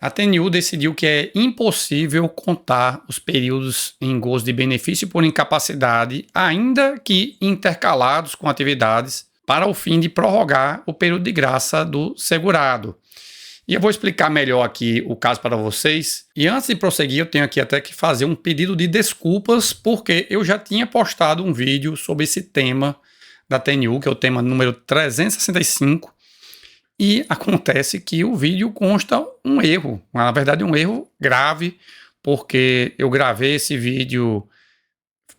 A TNU decidiu que é impossível contar os períodos em gozo de benefício por incapacidade, ainda que intercalados com atividades, para o fim de prorrogar o período de graça do segurado. E eu vou explicar melhor aqui o caso para vocês. E antes de prosseguir, eu tenho aqui até que fazer um pedido de desculpas, porque eu já tinha postado um vídeo sobre esse tema da TNU, que é o tema número 365, e acontece que o vídeo consta um erro, na verdade um erro grave, porque eu gravei esse vídeo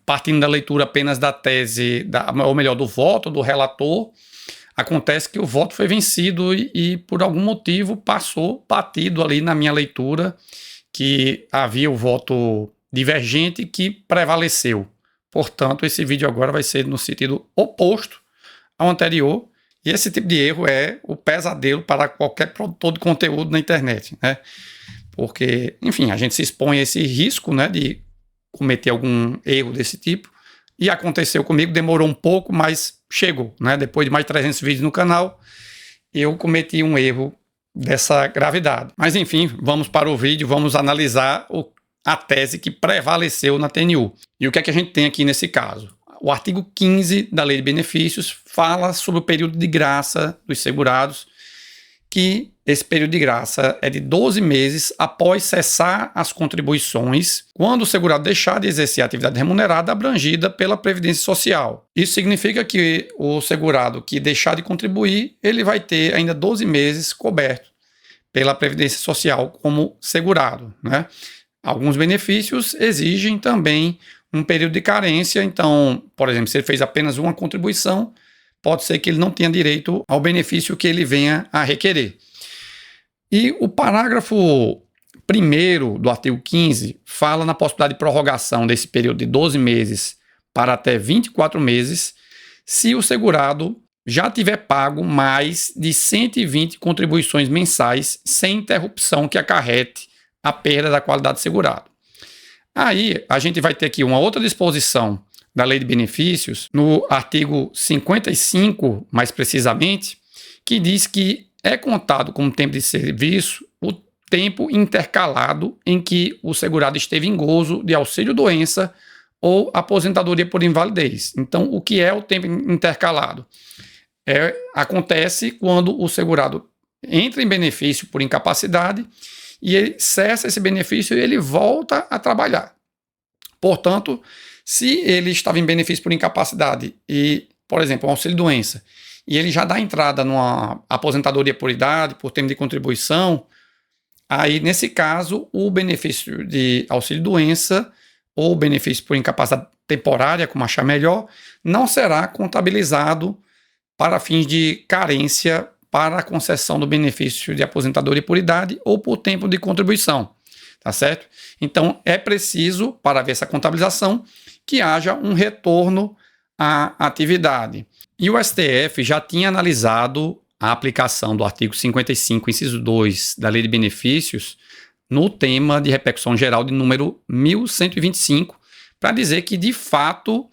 partindo da leitura apenas da tese, ou melhor, do voto do relator. Acontece que o voto foi vencido e por algum motivo passou batido ali na minha leitura que havia o voto divergente que prevaleceu. Portanto, esse vídeo agora vai ser no sentido oposto ao anterior, e esse tipo de erro é o pesadelo para qualquer produtor de conteúdo na internet, né? Porque, enfim, a gente se expõe a esse risco, né, de cometer algum erro desse tipo. E aconteceu comigo, demorou um pouco, mas chegou, né? Depois de mais de 300 vídeos no canal, eu cometi um erro dessa gravidade. Mas enfim, vamos para o vídeo, vamos analisar a tese que prevaleceu na TNU. E o que é que a gente tem aqui nesse caso? O artigo 15 da Lei de Benefícios fala sobre o período de graça dos segurados, que esse período de graça é de 12 meses após cessar as contribuições, quando o segurado deixar de exercer a atividade remunerada abrangida pela Previdência Social. Isso significa que o segurado que deixar de contribuir, ele vai ter ainda 12 meses coberto pela Previdência Social como segurado, né? Alguns benefícios exigem também um período de carência, então, por exemplo, se ele fez apenas uma contribuição, pode ser que ele não tenha direito ao benefício que ele venha a requerer. E o parágrafo 1º do artigo 15 fala na possibilidade de prorrogação desse período de 12 meses para até 24 meses, se o segurado já tiver pago mais de 120 contribuições mensais sem interrupção que acarrete a perda da qualidade de segurado. Aí a gente vai ter aqui uma outra disposição da Lei de Benefícios, no artigo 55, mais precisamente, que diz que é contado como tempo de serviço o tempo intercalado em que o segurado esteve em gozo de auxílio-doença ou aposentadoria por invalidez. Então, o que é o tempo intercalado? Acontece quando o segurado entra em benefício por incapacidade e ele cessa esse benefício e ele volta a trabalhar. Portanto, se ele estava em benefício por incapacidade e, por exemplo, um auxílio-doença, e ele já dá entrada numa aposentadoria por idade, por tempo de contribuição, aí, nesse caso, o benefício de auxílio-doença ou benefício por incapacidade temporária, como achar melhor, não será contabilizado para fins de carência para a concessão do benefício de aposentadoria por idade ou por tempo de contribuição, tá certo? Então, é preciso, para ver essa contabilização, que haja um retorno à atividade. E o STF já tinha analisado a aplicação do artigo 55, inciso 2 da Lei de Benefícios no tema de repercussão geral de número 1125, para dizer que, de fato,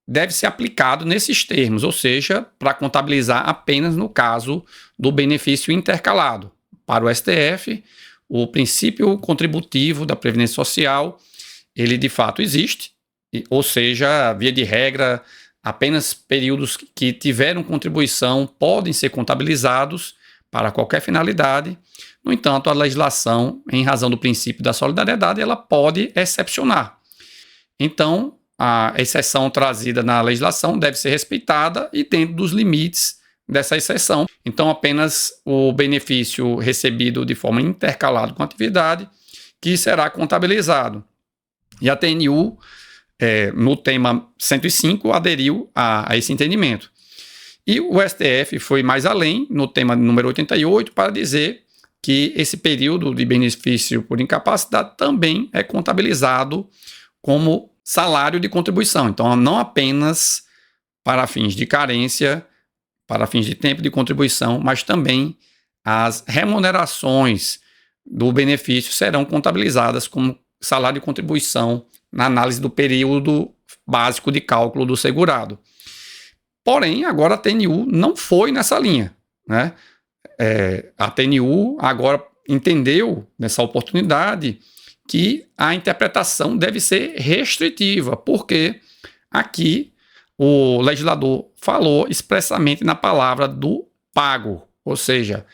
deve ser aplicado nesses termos, ou seja, para contabilizar apenas no caso do benefício intercalado. Para o STF, o princípio contributivo da Previdência Social, ele de fato existe, ou seja, via de regra, apenas períodos que tiveram contribuição podem ser contabilizados para qualquer finalidade. No entanto, a legislação, em razão do princípio da solidariedade, ela pode excepcionar. Então, a exceção trazida na legislação deve ser respeitada e dentro dos limites dessa exceção. Então, apenas o benefício recebido de forma intercalada com a atividade que será contabilizado. E a TNU, no tema 105, aderiu a esse entendimento. E o STF foi mais além, no tema número 88, para dizer que esse período de benefício por incapacidade também é contabilizado como salário de contribuição. Então, não apenas para fins de carência, para fins de tempo de contribuição, mas também as remunerações do benefício serão contabilizadas como salário de contribuição na análise do período básico de cálculo do segurado. Porém, agora a TNU não foi nessa linha, né? A TNU agora entendeu nessa oportunidade que a interpretação deve ser restritiva, porque aqui o legislador falou expressamente na palavra do pago, ou seja,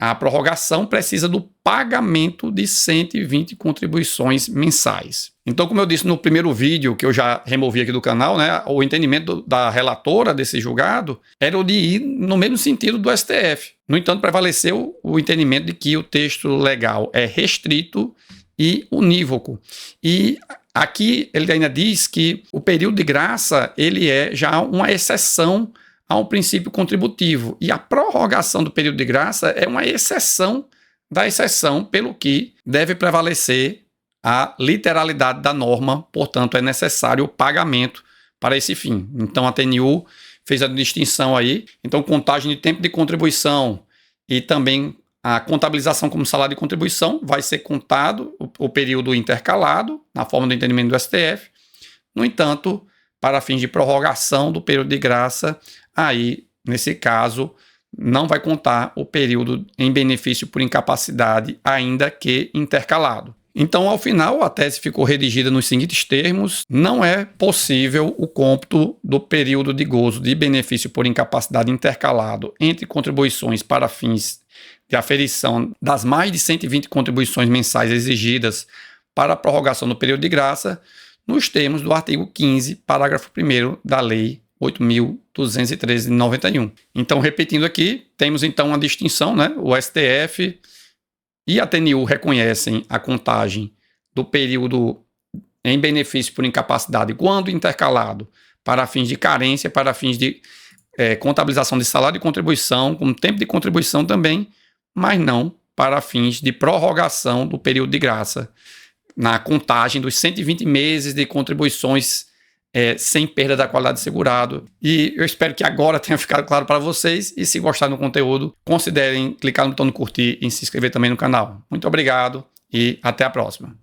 a prorrogação precisa do pagamento de 120 contribuições mensais. Então, como eu disse no primeiro vídeo, que eu já removi aqui do canal, né, o entendimento da relatora desse julgado era o de ir no mesmo sentido do STF. No entanto, prevaleceu o entendimento de que o texto legal é restrito e unívoco. E aqui ele ainda diz que o período de graça ele é já uma exceção a um princípio contributivo. E a prorrogação do período de graça é uma exceção da exceção, pelo que deve prevalecer a literalidade da norma, portanto, é necessário o pagamento para esse fim. Então, a TNU fez a distinção aí. Então, contagem de tempo de contribuição e também a contabilização como salário de contribuição vai ser contado o período intercalado, na forma do entendimento do STF. No entanto, para fins de prorrogação do período de graça, aí, nesse caso, não vai contar o período em benefício por incapacidade, ainda que intercalado. Então, ao final, a tese ficou redigida nos seguintes termos: não é possível o cômputo do período de gozo de benefício por incapacidade intercalado entre contribuições para fins de aferição das mais de 120 contribuições mensais exigidas para a prorrogação do período de graça, nos termos do artigo 15, parágrafo 1º da Lei 8.213 de 91. Então, repetindo aqui, temos então uma distinção, né? O STF e a TNU reconhecem a contagem do período em benefício por incapacidade quando intercalado para fins de carência, para fins de contabilização de salário de contribuição, como tempo de contribuição também, mas não para fins de prorrogação do período de graça, na contagem dos 120 meses de contribuições sem perda da qualidade de segurado. E eu espero que agora tenha ficado claro para vocês, e se gostaram do conteúdo, considerem clicar no botão de curtir e se inscrever também no canal. Muito obrigado e até a próxima.